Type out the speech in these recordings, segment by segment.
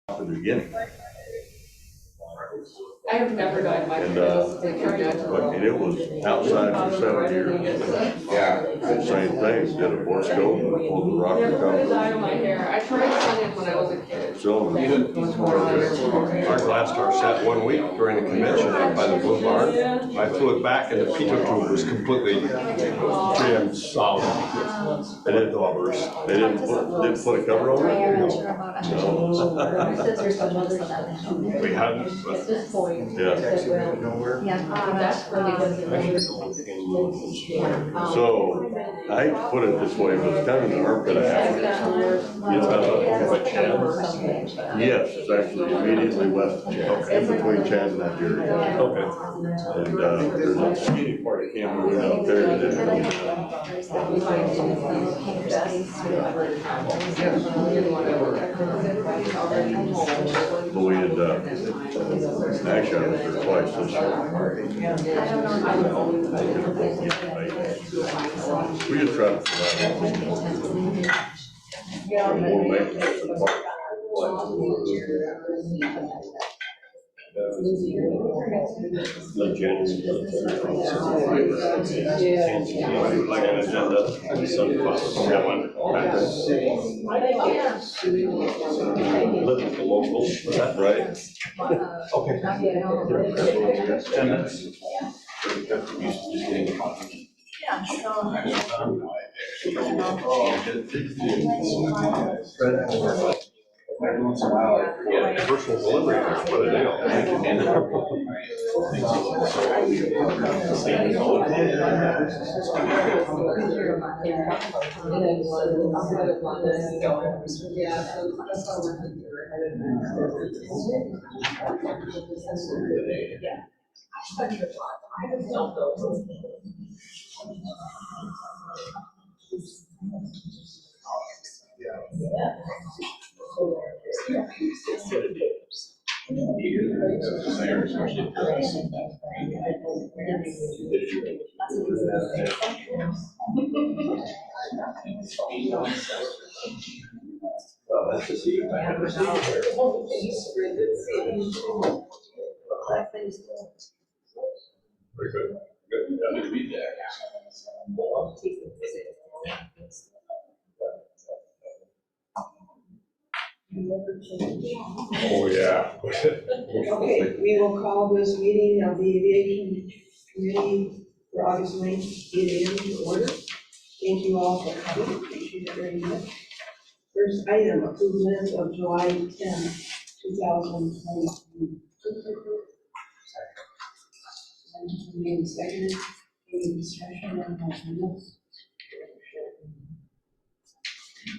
at the beginning. I have never done my And it was outside for 7 years. Yeah. Same thing, did a board scope and pulled the rock Never put a dye recovery. on my hair. I tried singing when I was a kid. Our glass star sat 1 week during the convention up by the Blue Barn. I flew it back and the P-tube tube was completely trimmed solid. They didn't put a cover over it? No. We hadn't, but yeah. That's really good. So I hate to put it this way, but it's kind of an armpit of Africa. Yes, it's actually immediately west of Chad, in between Chad and Nigeria. Okay. And there's a community part of Cameroon out there that but we had, actually I was there twice this year. We just try to provide more maintenance to the park. Like an agenda and some living for locals, was that right? Okay. 10 minutes. Every once in a while, personal delivery, what a deal. Very good. Good. Yeah, to be there. Oh, yeah. Okay, we will call this meeting of the Aviation Committee for August 9th, 8 a.m. to order. Thank you all for coming, appreciate it very much. First item, approved minutes of July 10, 2022. Made seconded, any discussion on those minutes?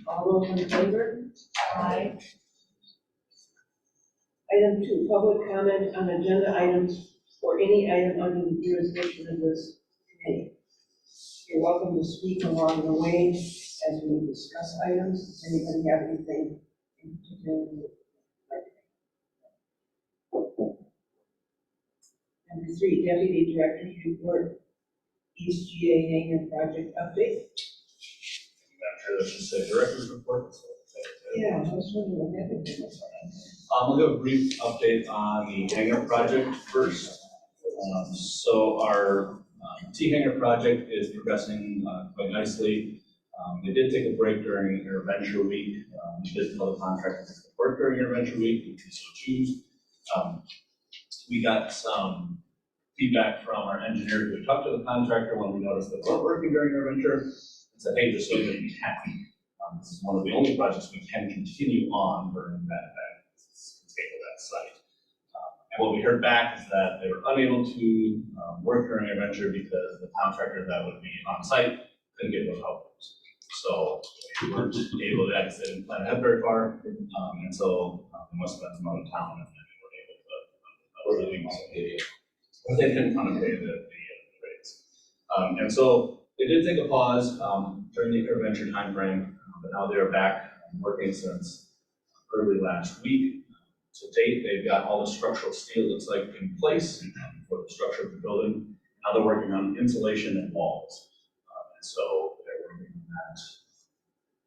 All those in favor? Aye. Item 2, public comment on agenda items or any item under the jurisdiction of this committee. You're welcome to speak along the way as we discuss items. Does anybody have anything in particular? Number 3, Deputy Director's Report, East GA Hangar Project Update. I'm sure that should say Director's Report. Yeah, I was wondering what happened. We'll give a brief update on the hangar project first. So our T hangar project is progressing quite nicely. They did take a break during Interventure Week. We did tell the contractor to work during Interventure Week if you so choose. We got some feedback from our engineer who talked to the contractor when we noticed that they weren't working during Interventure and said, hey, just so you know, you can. This is one of the only projects we can continue on during that site. And what we heard back is that they were unable to work during Adventure because the contractor that would be on site couldn't get those outputs. So we weren't able to, they didn't plan ahead very far, and so they must have been from out of town and they weren't able to, they didn't want to pay the rates. And so they did take a pause during the Adventure timeframe, but now they are back working since early last week. To date, they've got all the structural steel, looks like, in place for the structure of the building. Now they're working on insulation and walls. And so they're working on that, I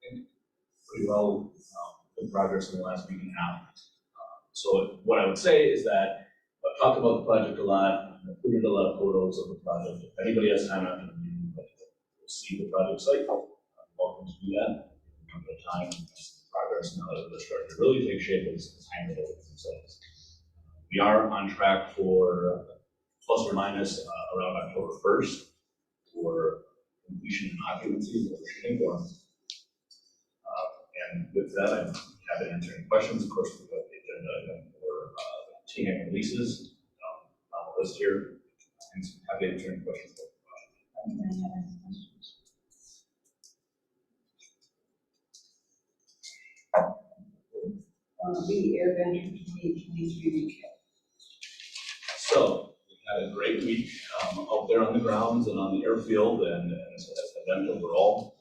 think, pretty well, good progress in the last week and a half. So what I would say is that I've talked about the project a lot, I've included a lot of photos of the project. If anybody has time after the meeting, but to see the project site, I'm welcome to do that. Come to a time, progress now that they're starting to really take shape as time to themselves. We are on track for plus or minus around October 1st for completion and occupancy that we're shooting for. And with that, I'm happy to answer any questions. Of course, we've got the agenda item for T-Hanger leases on the list here. And so happy to answer any questions. The Air Venture 2023 recap. So we had a great week out there on the grounds and on the airfield and as an event overall.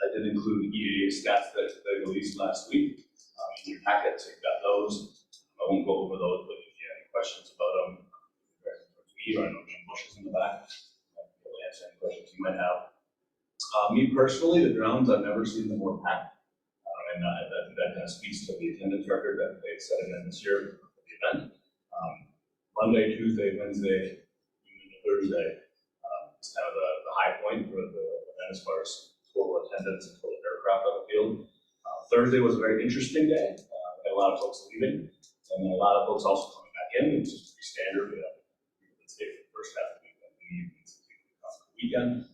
I did include EAA stats that they released last week in your packet, so you've got those. I won't go over those, but if you have any questions about them, me or I know Jim Bush is in the back, I'll be able to answer any questions you might have. Me personally, the grounds, I've never seen them more packed. And I think that kind of speaks to the attendance record that they set again this year for the event. Monday, Tuesday, Wednesday, even Thursday, it's kind of the high point for the event as far as total attendance and total aircraft on the field. Thursday was a very interesting day. We had a lot of folks leaving, and then a lot of folks also coming back in. It's just pretty standard. We have people that stay for the first half of the week and leave for the weekend.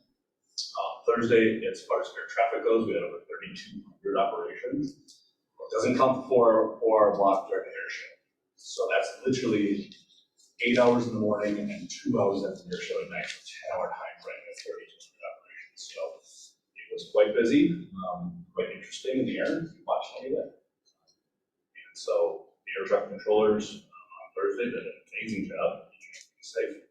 Thursday, as far as air traffic goes, we had over 3,200 operations. It doesn't count the 4-hour block during the air show. So that's literally 8 hours in the morning and 2 hours after the air show at night, so 10-hour time frame of 3,200 operations. So it was quite busy, quite interesting in the air, if you watched any of it. And so the air traffic controllers on Thursday did an amazing job keeping everything safe.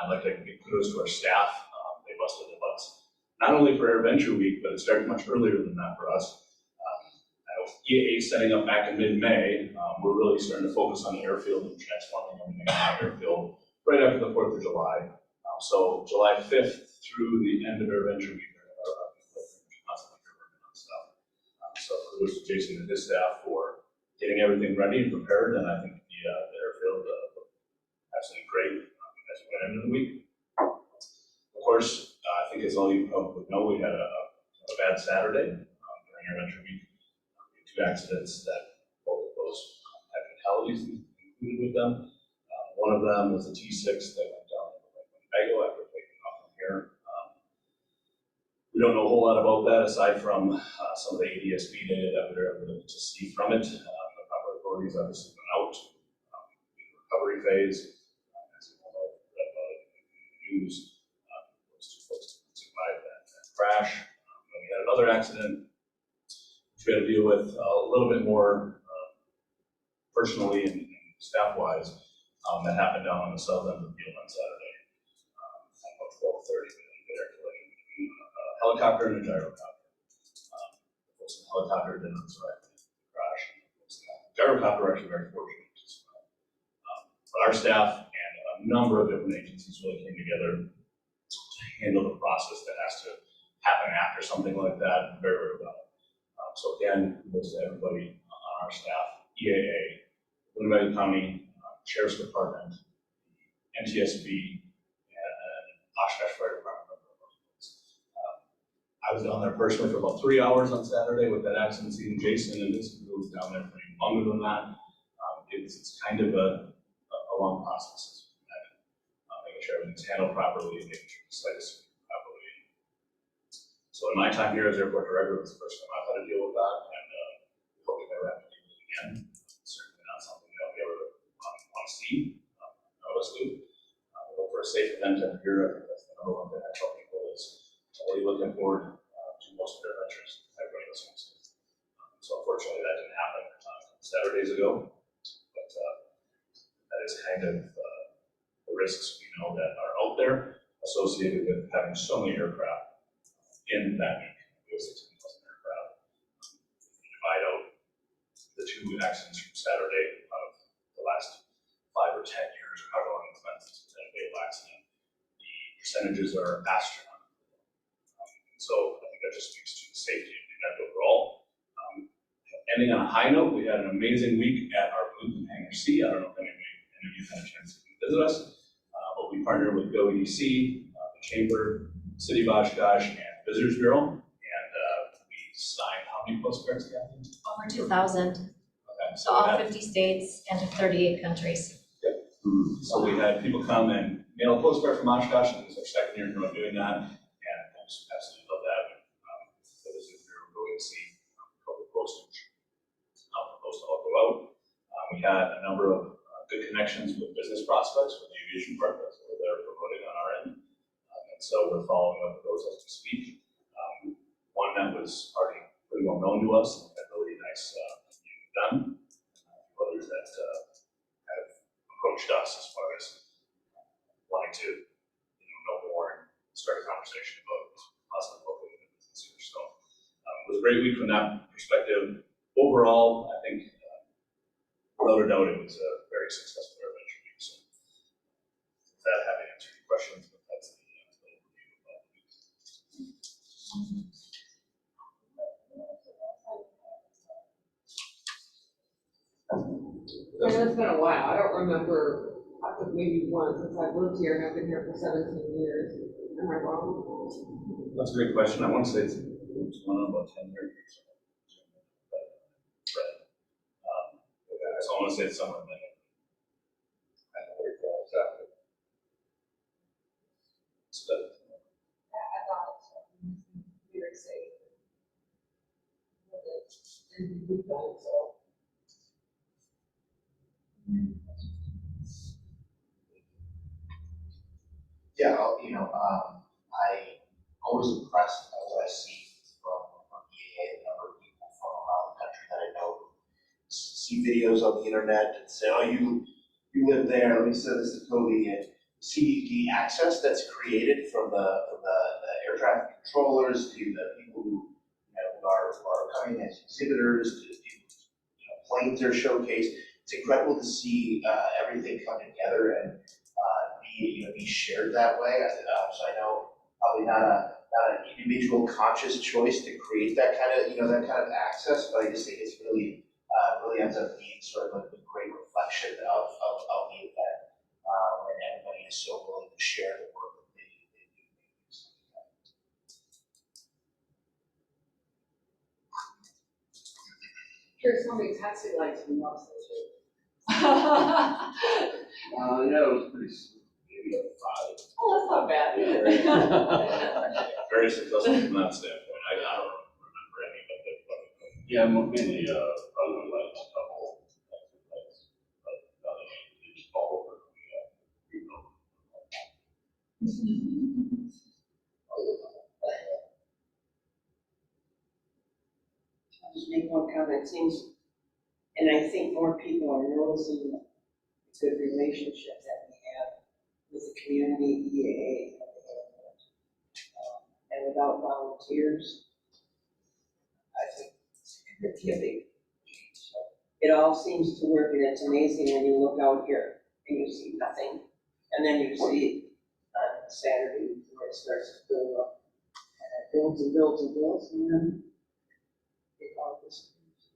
I'd like to give kudos to our staff. They busted the butts, not only for AirVenture Week, but it started much earlier than that for us. I know EAA setting up back in mid-May, we're really starting to focus on the airfield and transforming everything on the airfield right after the 4th of July. So July 5th through the end of AirVenture Week, constantly working on stuff. So kudos to Jason and his staff for getting everything ready and prepared, and I think the airfield looked absolutely great as we went into the week. Of course, I think as all you probably know, we had a bad Saturday during AirVenture Week. We had 2 accidents that both of those had fatalities included with them. One of them was a T6 that went down in Winnebago after taking off from here. We don't know a whole lot about that aside from some of the ADS-B data that we were able to see from it. The proper authorities obviously went out in the recovery phase. As you all know, read about it in the news. Crash. We had another accident, which we had to deal with a little bit more personally and staff-wise, that happened down on the south end of the field on Saturday. At about 12:30, we had a air collision between a helicopter and a gyrocopter. The folks in the helicopter didn't survive the crash. The gyrocopter were actually very fortunate to survive. But our staff and a number of different agencies really came together to handle the process that has to happen after something like that very, very well. So again, kudos to everybody on our staff, EAA, Winnebago County, Sheriff's Department, NTSB, and Oshkosh Fire Department. I was down there personally for about 3 hours on Saturday with that accident scene. Jason and his crew was down there for even longer than that. It's kind of a long process, making sure everything's handled properly and making sure the site is properly. So in my time here as airport director, it was the first time I've had to deal with that, and we hope we never have to deal with it again. It's certainly not something that we ever want to see. None of us do. We hope for a safe event every year. I think that's the number one thing I tell people is, what are you looking forward to most of their adventures? Everybody goes home safe. So unfortunately, that didn't happen Saturdays ago, but that is kind of the risks we know that are out there associated with having so many aircraft in that week. We have 16,000 aircraft. If you divide out the 2 accidents from Saturday out of the last 5 or 10 years, or however long it's been since we've had a fatal accident, the percentages are astronomical. So I think that just speaks to the safety of the event overall. Ending on a high note, we had an amazing week at our booth in Hangar C. I don't know if any of you had a chance to visit us, but we partnered with Go EDC, the Chamber, City of Oshkosh, and Visitors Bureau, and we signed how many postcards, Kathy? Over 2,000, Okay, to so we all had 50 states and to 38 countries. So we had people come and mail a postcard from Oshkosh, and this is our second year in a row doing that, and I just absolutely love that. So this is where we're going to see public postage. The post all go out. We had a number of good connections with business prospects with the aviation partners that we're promoting on our end, and so we're following up with those as we speak. One that was already pretty well known to us, and had really nice done. Others that have approached us as far as wanting to know more and start a conversation about possibly locating a business here. So it was a great week from that perspective. Overall, I think without a doubt it was a very successful Aviation week. So with that, happy to answer your questions, but that's the overview of the week. I know it's been a while, I don't remember, I think maybe once since I've lived here, and I've been here for 17 years. Am I wrong? That's a great question. I want to say it's going on about 10 years or so. Yeah, so I want to say it's somewhere in there. I don't know where it falls exactly. So that, I thought it was very safe. And we've done it, so. Yeah, I always impressed by what I see from EAA, the number of people from around the country that I know see videos on the internet and say, oh, you live there, let me send this to Cody, and see the access that's created from the air traffic controllers to the people who are coming as exhibitors, to the people planes are showcased. It's incredible to see everything come together and be shared that way. So I know probably not an individual conscious choice to create that kind of access, but I just think it's really ends up being sort of a great reflection of the event when everybody is so willing to share the work that they do. Here's how many taxi lights we lost this year. Yeah, it was pretty smooth. Maybe a 5. Oh, that's not bad. very successful from that standpoint. I don't remember any of it. Yeah, mainly, other lights, a couple, lights, but nothing, they just all over, I'll just make one comment. It seems, and I think more people are noticing the good relationship that we have with the community EAA. And without volunteers, I think it could be a big change. So it all seems to work, and it's amazing when you look out here and you see nothing, and then you see on Saturday where it starts to build up, and it builds and builds and builds, and then it all disappears.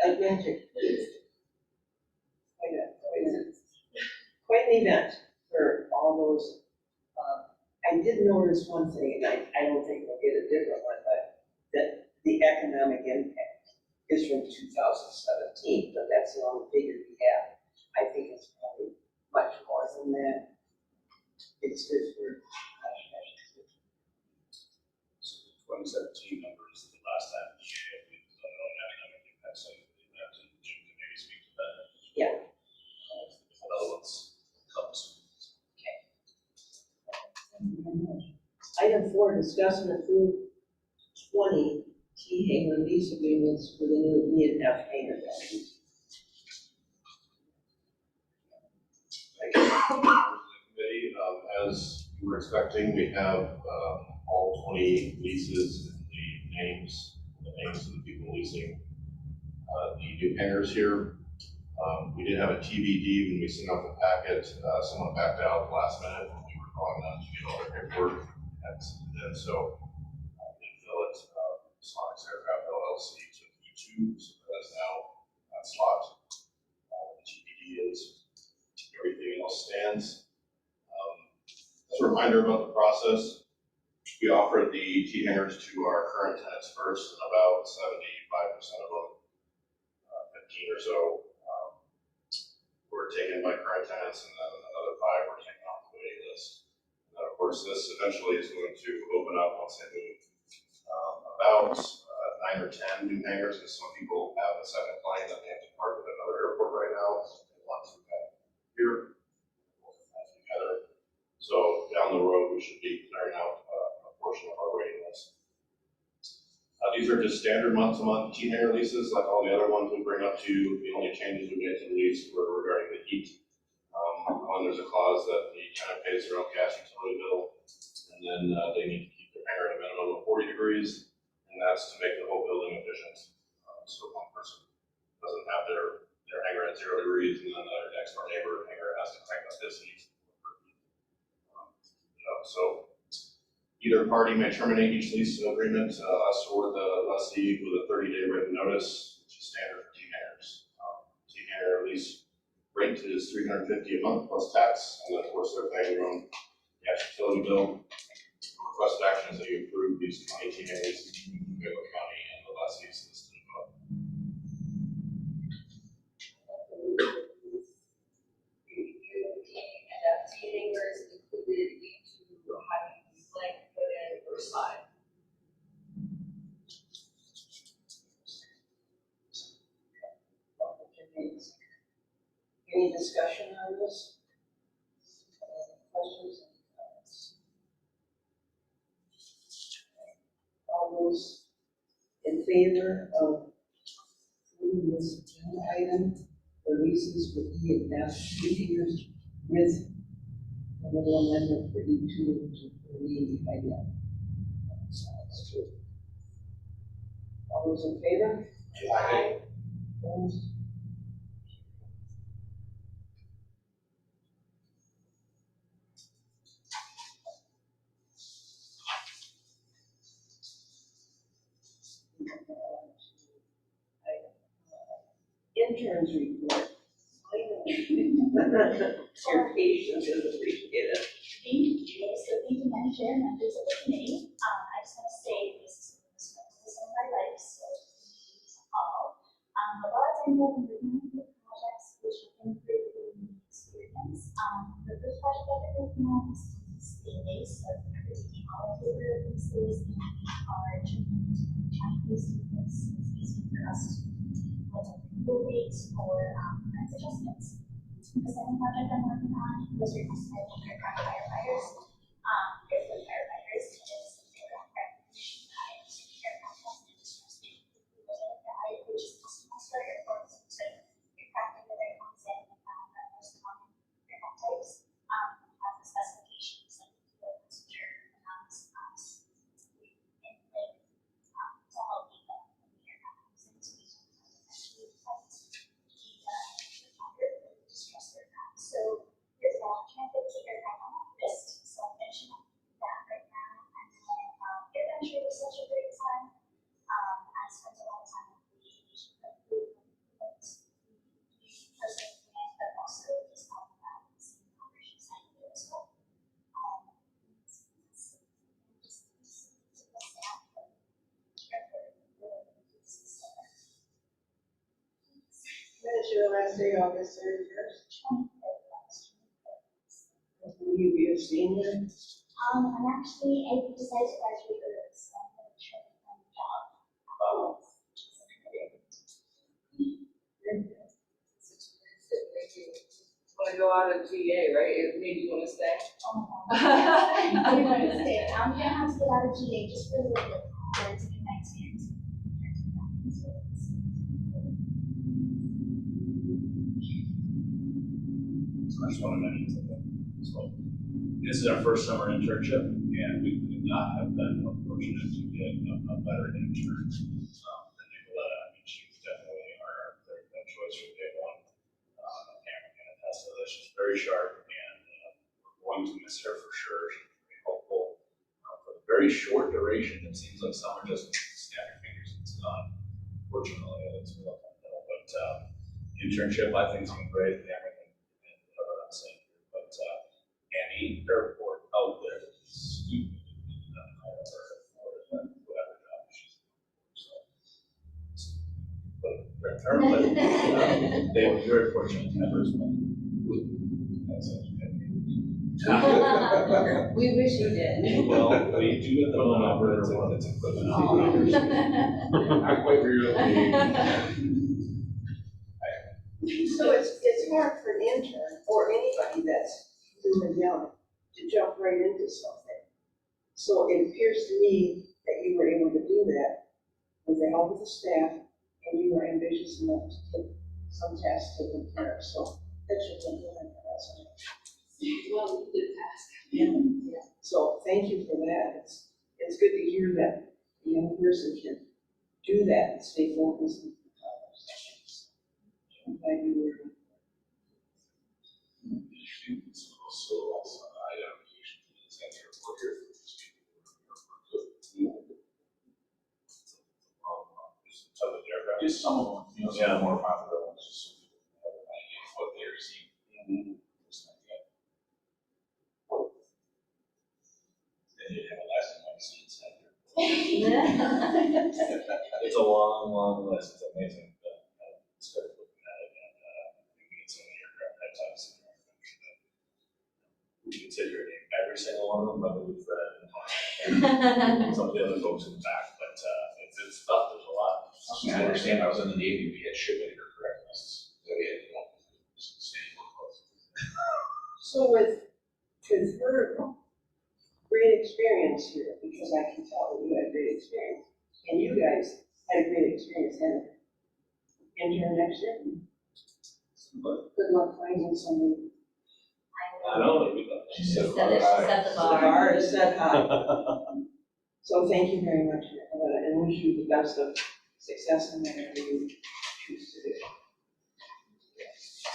Like magic. Quite an event for all those. I did notice one thing, and I don't think we'll get a different one, but that the economic impact is from 2017, but that's the only figure we have. I think it's probably much more than that. It's good for, 2017 numbers, the last time the EAA was done on economic impact, so Jim can maybe speak to that. Yeah. Another one's comes. Item 4, discuss and approve 20 T-hangar lease agreements for the new E&F hangar buildings. Committee, as you were expecting, we have all 20 leases, the names of the people leasing the new hangars here. We did have a TBD when we sent out the packet. Someone backed out last minute when we were calling them to get all their paperwork, and so we did fill it. Sonics Aircraft LLC to E2, so that is now that slot. GPD is, everything else stands. As a reminder about the process, we offered the T hangers to our current tenants first, and about 75% of them, 15 or so, were taken by current tenants, and then another 5 were taken off the waiting list. And then, of course, this eventually is going to open up once they move about 9 or 10 new hangars, because some people have a second plane that they have to park at another airport right now. So they want to have here, together. So down the road, we should be clearing out a portion of our waiting list. These are just standard month-to-month T hanger leases, like all the other ones we bring up to you. The only changes we made to the lease were regarding the heat. One, there's a clause that the tenant pays their own gas utility bill, and then they need to keep their hanger at a minimum of 40 degrees, and that's to make the whole building efficient. So one person doesn't have their hanger at 0 degrees, and then their next door neighbor hanger has to crank up his heat. So either party may terminate each lease agreement, us or the lessee, with a 30-day written notice, which is standard for T hangers. T hanger lease rate is $350 a month plus tax, and then of course they're paying their own gas utility bill. Request action is that you approve these 20 T hangers in Winnebago County and the lessees listed above. T hangers included into how you like put in or slide. Any discussion on this? Questions and comments? All those in favor of approving this agenda item for leases with E and F figures with a little amendment for E2 to the idea. Sounds good. All those in favor? Aye. Opposed? Interns report. Your patience is appreciated. Thank you. So thank you, Madam Chair, members of the committee. I just want to say this is of my life, so all. A lot of times I've been working on the projects which have improved the experience. The first project I've been working on is state based, so we're taking all of the pieces and we are trying to use this. It's easy for us to look rates for price adjustments. The second project I'm working on was requested by the aircraft firefighters. Airport firefighters is aircraft recognition guide, aircraft health and distress guide, which is customized for airports. So aircraft that comes in the most common aircraft types have the specifications that the passenger announce in like to help me when the aircraft comes in. So these are actually so there's a transit aircraft on that list, so I'm finishing up that right now. And then adventure was such a great time. I spent a lot of time with the aviation committee, but also just talking about the operation side of it as well. When is your last day, August 31st? Will you be a senior? I'm actually, I decided to graduate early, so I'm going to try to find a job. Oh. Want to go out of GA, right? It made you want to stay. I'm going to stay. I'm going to have to get out of GA just for a little bit to get my experience. So I just want to mention something. So this is our first summer internship, and we could not have been more fortunate to get a better intern than Nicoletta. I mean, she was definitely our third choice from day one. Cameron can attest to this. She's very sharp, and we're going to miss her for sure. She's very helpful. For a very short duration, it seems like summer just snap your fingers and it's gone. unfortunately, it's been a little, but, internship, I think, has been great, and everything, and whatever I'm saying here, but, any airport out there is stupid, whatever job she's doing, so. But, they were very fortunate to have her as well. That's it. We wish you did. Well, we do at the moment, but it's equipment. Not quite really. So it's hard for an intern or anybody that's doing young to jump right into something. So it appears to me that you were able to do that with the help of the staff, and you were ambitious enough to get some tasks taken care of. So that's what I'm doing. Well, we did ask. Yeah. So thank you for that. It's good to hear that a young person can do that and stay focused and I'm glad you were. So, I am aviation here. Just some of them, some of the more popular ones, just so people have an idea of what they're seeing. Then you'd have a lasting legacy inside there. It's a long, long list, it's amazing, but, start looking at it, and, we get so many aircraft types in our country that we can sit here and name every single one of them, but we've read and some of the other folks in the back, but, it's tough, there's a lot. I understand, I was in the Navy, we had ship aircraft lists, so we had, So with her great experience here, because I can tell that you had great experience, and you guys had a great experience and intern next year. Good luck finding somebody. I know, that we got. She set the The bar. bar is set high. So thank you very much, and wish you the best of success in whatever you choose to do.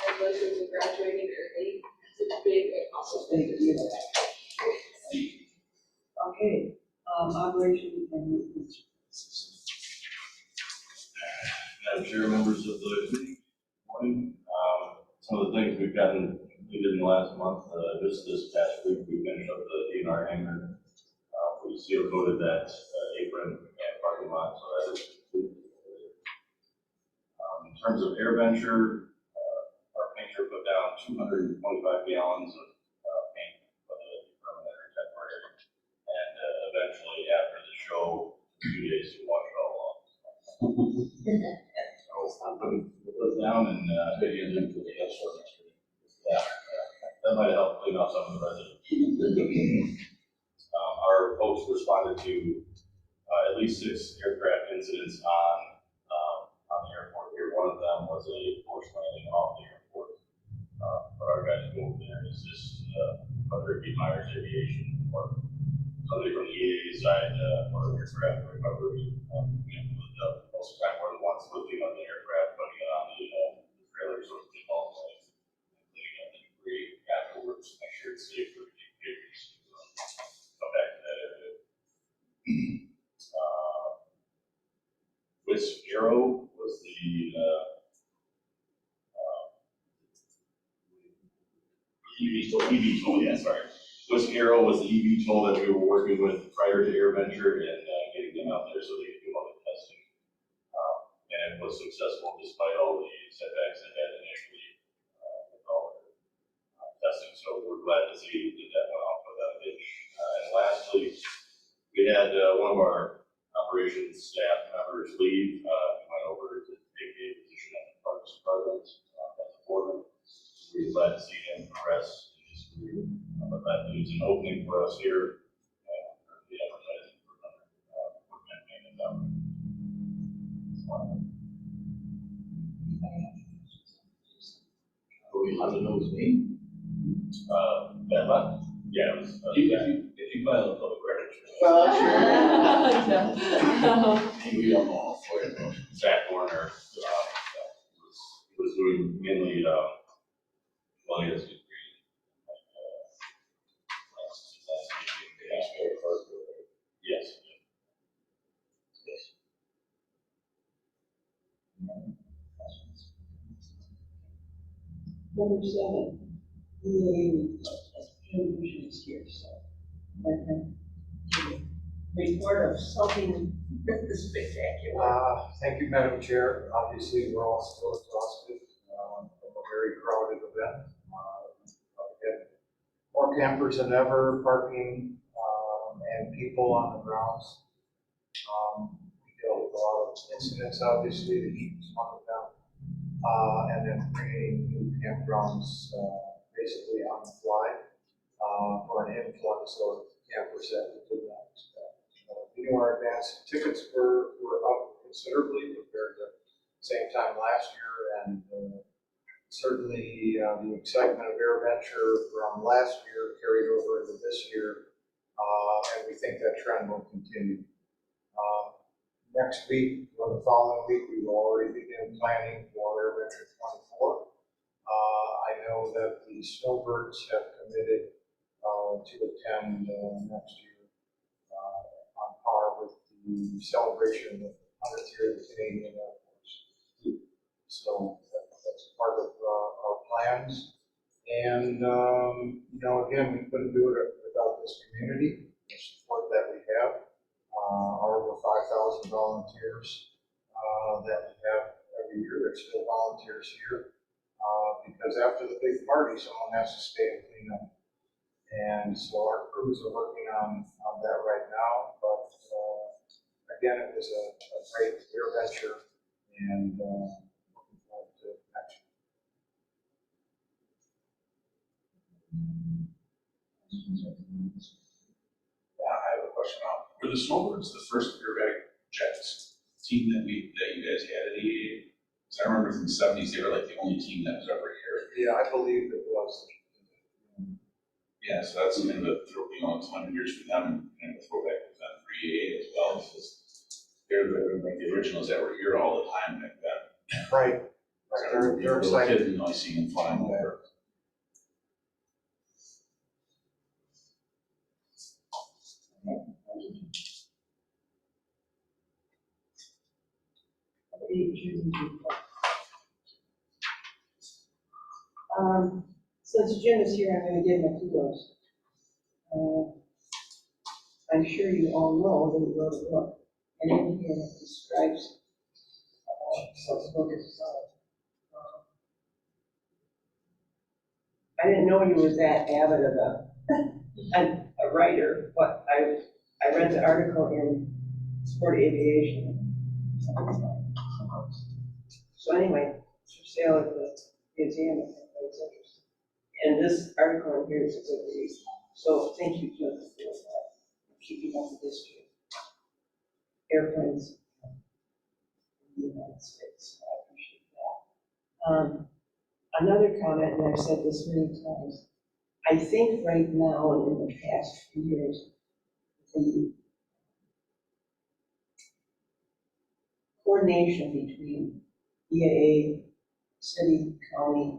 Congratulations on graduating early. It's a big accomplishment. Thank you. Okay, operation and maintenance. Madam Chair, members of the committee, morning. Some of the things we've gotten completed in the last month, just this past week, we finished up the DNR hangar. We seal coated that apron and parking lot, so that is complete. In terms of air venture, our painter put down 225 gallons of paint for the permanent or temporary. And eventually, after the show, 2 days to wash it all off. So I'm putting those down and maybe into the yeah, that might help clean up some of the residents. Our folks responded to at least 6 aircraft incidents on the airport here. One of them was a forced landing off the airport. But our guys go over there and assist, whether it be Myers Aviation or somebody from the EAA side, or aircraft recovery. Most of the time, we're the ones lifting up the aircraft, putting it on the trailer, so it's all safe. Cleaning up the debris afterwards, make sure it's safe for the vehicles. Come back to that area. Whisk Arrow was the EV tool, yeah, sorry. Whisk Arrow was the EV tool that we were working with prior to AirVenture and getting them out there so they could do all the testing. And it was successful despite all the setbacks it had initially with all the testing. So we're glad to see that that went off without a hitch. And lastly, we had one of our operations staff members leave. He went over to take a position at the Parks Department as a foreman. We're glad to see him progress in his career. But that leaves an opening for us here. The advertising for another equipment maintenance operator. Are we allowed to know his name? That left? Yeah, it was. If you file a public records. Well, We don't know. Zach Warner, he was doing mainly, well, he has a degree. Yes. Yes. Number 7, EAA resolution is here, so let him give a report of something spectacular. Thank you, Madam Chair. Obviously, we're all still exhausted from a very crowded event. We had more campers than ever, parking, and people on the grounds. We dealt with a lot of incidents, obviously, the heat was one of them. And then creating new campgrounds, basically on the fly, for an influx of campers that we did not expect. We knew our advance tickets were up considerably compared to same time last year, and certainly the excitement of AirVenture from last year carried over into this year, and we think that trend will continue. Next week, or the following week, we will already begin planning for AirVenture 24. I know that the Snowbirds have committed to attend next year on par with the celebration of the 100th year of the Canadian Air Force. So that's part of our plans. And, again, we couldn't do it without this community, the support that we have. Our over 5,000 volunteers that we have every year. There's still volunteers here because after the big party, someone has to stay and clean up. And so our crews are working on that right now. But again, it was a great AirVenture, and looking forward to next year. Yeah, I have a question on, were the Snowbirds the first aerobatic jets team that you guys had at EAA? Because I remember from the 70s, they were like the only team that was ever here. Yeah, I believe it was. Yeah, so that's in the, 200 years for them, and the throwback event for EAA as well. They're like the originals that were here all the time back then. Right. They're excited. Kid, I see them flying over. Since Jim is here, I'm going to give him a kudos. I'm sure you all know that he wrote a book, and in here it describes the book is I didn't know you were that avid of a writer, but I read the article in Sport Aviation. So anyway, it's for sale at the museum if anybody's interested. And this article in here is a good read. So thank you, Jim, for doing that, keeping up with history. Airplanes in the United States. I appreciate that. Another comment, and I've said this many times, I think right now and in the past few years, the coordination between EAA, city, county,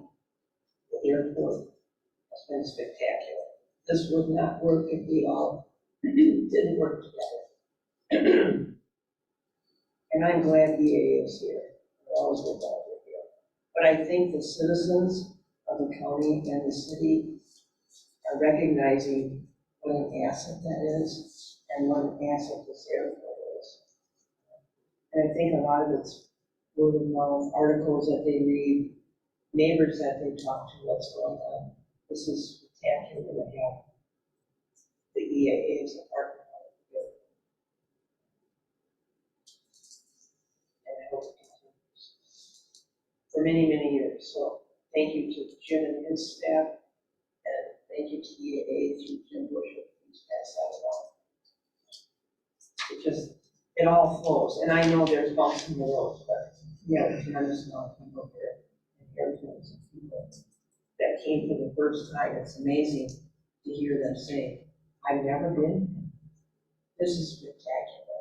the airport has been spectacular. This would not work if we all didn't work together. And I'm glad EAA is here. We're always glad they're here. But I think the citizens of the county and the city are recognizing what an asset that is and what an asset this airport is. And I think a lot of it's word of mouth, articles that they read, neighbors that they talk to, what's going on. This is spectacular to have the EAA as a partner. And I hope it continues for many, many years. So thank you to Jim and his staff, and thank you to EAA through Jim Bishop, who's passed that along. It all flows, and I know there's bumps in the road, but yeah, a tremendous amount of people here, and airplanes and people that came for the first time. It's amazing to hear them say, I've never been. This is spectacular.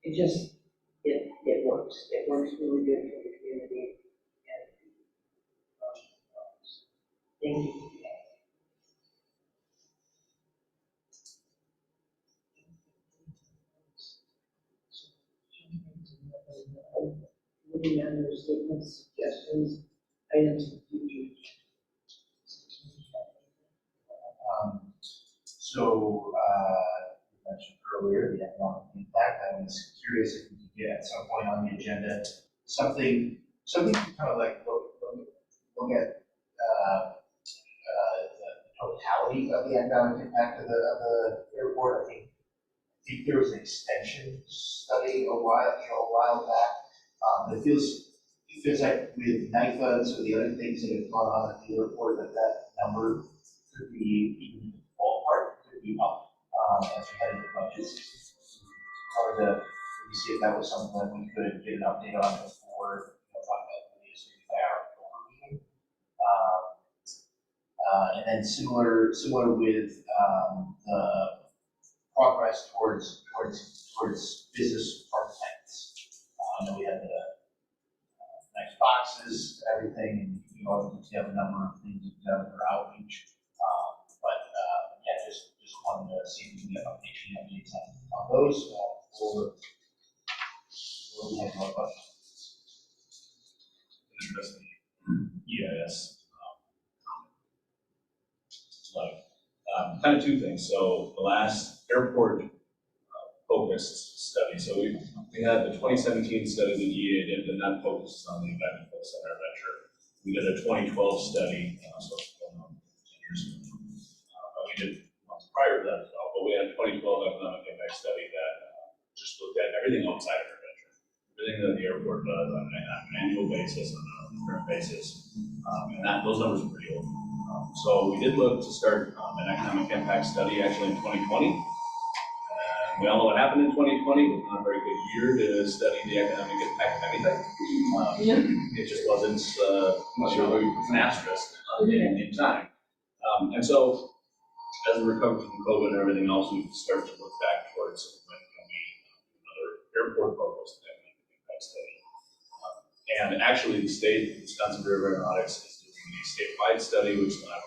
It works. It works really good for the community. And thank you. Committee members, statements, suggestions. items in the future. You mentioned earlier the economic impact. I was curious if we could get at some point on the agenda, something to kind of like look at, the totality of the economic impact of the airport. I think there was an extension study a while back. It feels like with NIFA and some of the other things that have gone on at the airport, that number could be even ballpark, could be up, as we head into budgets. Hard to see if that was something that we could get an update on before, what that is by our October meeting. And then similar with, the progress towards business architects. We had the nice boxes, everything, and you have a number of things you've done for outreach. Just wanted to see if we can get updates on those, or we have more questions. Interesting. EIS. Kind of two things. So the last airport focused study. So we had the 2017 study that EA did, and that focuses on the event focus on our venture. We did a 2012 study, so it's going on 10 years ago. We did months prior to that as well, but we had a 2012 economic impact study that just looked at everything outside of our venture, everything that the airport does on an annual basis, on a current basis, and those numbers are pretty old. So we did look to start an economic impact study actually in 2020. We all know what happened in 2020. It was not a very good year to study the economic impact of anything. It just wasn't much of an asterisk in time. And so as we recover from COVID and everything else, we start to look back towards when can we do another airport focused economic impact study. And actually the state, Wisconsin Bureau of Aeronautics, is doing a statewide study, which I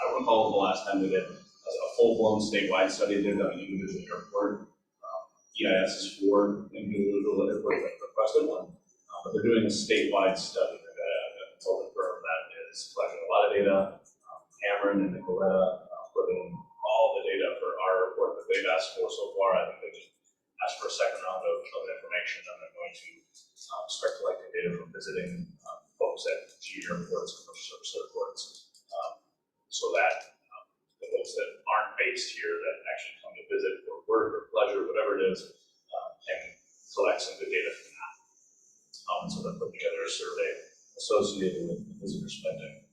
don't recall the last time they did a full-blown statewide study. They've done an individual airport. EIS is for individual airport that requested one, but they're doing a statewide study. They've got a consulting firm that is collecting a lot of data. Cameron and Nicoletta put in all the data for our airport that they've asked for so far. I think they just asked for a second round of information, and they're going to start collecting data from visiting folks at G airports, commercial service airports, so that the folks that aren't based here that actually come to visit for work or pleasure, whatever it is, can collect some good data from that. So they're putting together a survey associated with the visitor spending,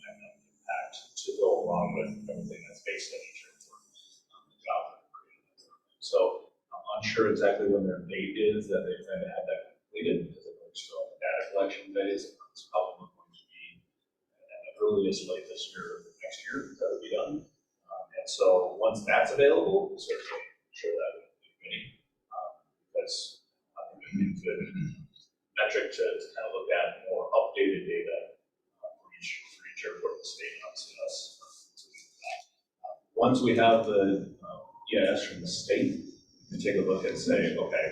impact to go along with everything that's based at each airport, the job that they're creating. So I'm unsure exactly when their date is that they plan to have that completed, because they're still in the data collection phase. It's probably going to be at the earliest late this year or next year that will be done. And so once that's available, we'll certainly share that with the committee, because I think it would be a good metric to kind of look at more updated data for each airport in the state, obviously us. Once we have the EIS from the state, we can take a look and say, okay,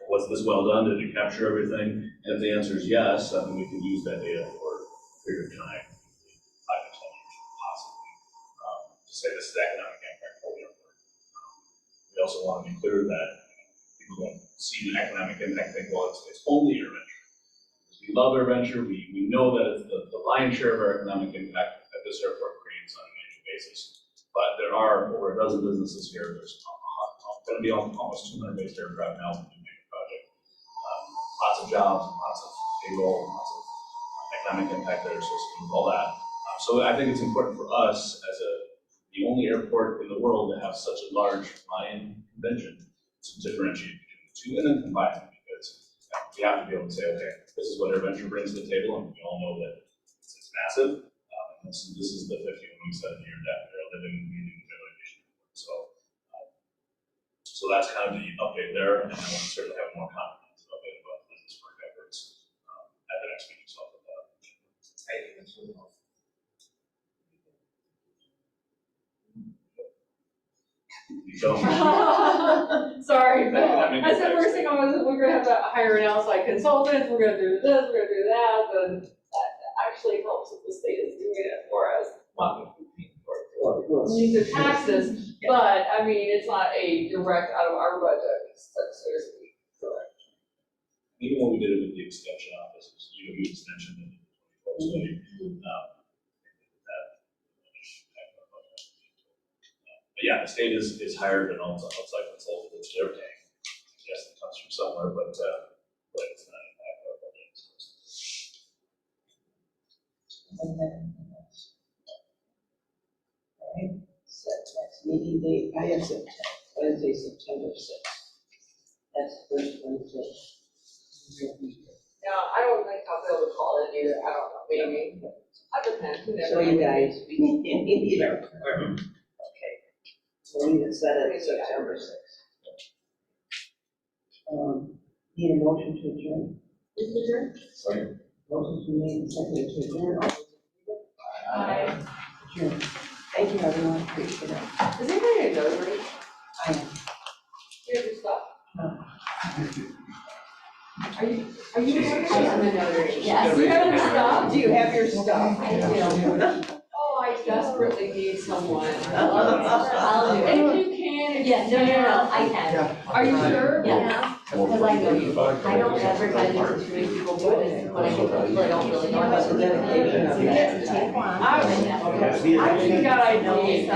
was this well done? Did it capture everything? And if the answer is yes, then we can use that data for a period of time, 5 to 10 years possibly, to say this is economic impact for the airport. We also want to be clear that people don't see the economic impact and think, well, it's only your venture. We love our venture. We know that it's the lion's share of our economic impact that this airport creates on an annual basis. But there are over a dozen businesses here. There's going to be almost 200 based aircraft now in the Winnebago project. Lots of jobs, lots of payroll, lots of economic impact there associated with all that. So I think it's important for us as the only airport in the world to have such a large flying convention to differentiate between the two and then combine them, because we have to be able to say, okay, this is what AirVenture brings to the table, and we all know that it's massive. This is the 51 weeks out of the year that they're living and breathing the Aviation. So that's kind of the update there, and I want to certainly have more comprehensive update about the business work efforts at the next meeting. So I'll put that up. I think that's really helpful. So Sorry, but That makes that's the sense. first thing I was, we're gonna have to hire an outside consultant, we're gonna do this, we're gonna do that, and that actually helps if the state is doing it for us. Not paying for it, these are taxes, but I mean, it's not a direct out of our budget, so to speak. Correct. Even when we did it with the extension office, which, you know, you just mentioned in the 2012 study, but yeah, the state is hired an outside consultant, which they're paying. Yes, it comes from somewhere, but it's not impact our budget. All right, set next meeting date, I have Wednesday, September 6th. That's the first Wednesday. Yeah, I don't think I'll be able to call it either, I don't know, maybe, I depend, you never So you know. guys, we can either. Okay. So we can set it September 6th. Need a motion to adjourn? Is it your? Sorry. Motion's been made and seconded to adjourn. All those in favor? Hi. Adjourn. Thank you, everyone, appreciate it. Is anybody a notary? I am. Here's your stuff. No. Are you a notary? I am a notary. Yes. You have your stuff? Do you have your stuff? I do. Oh, I desperately need someone. I'll do it. If you can, if you Yeah, no, I can. Are you sure? Yeah, because I know you. I don't advertise it to too many people, but when I get the people I don't really know. That's the dedication of that. Take one. I think that I need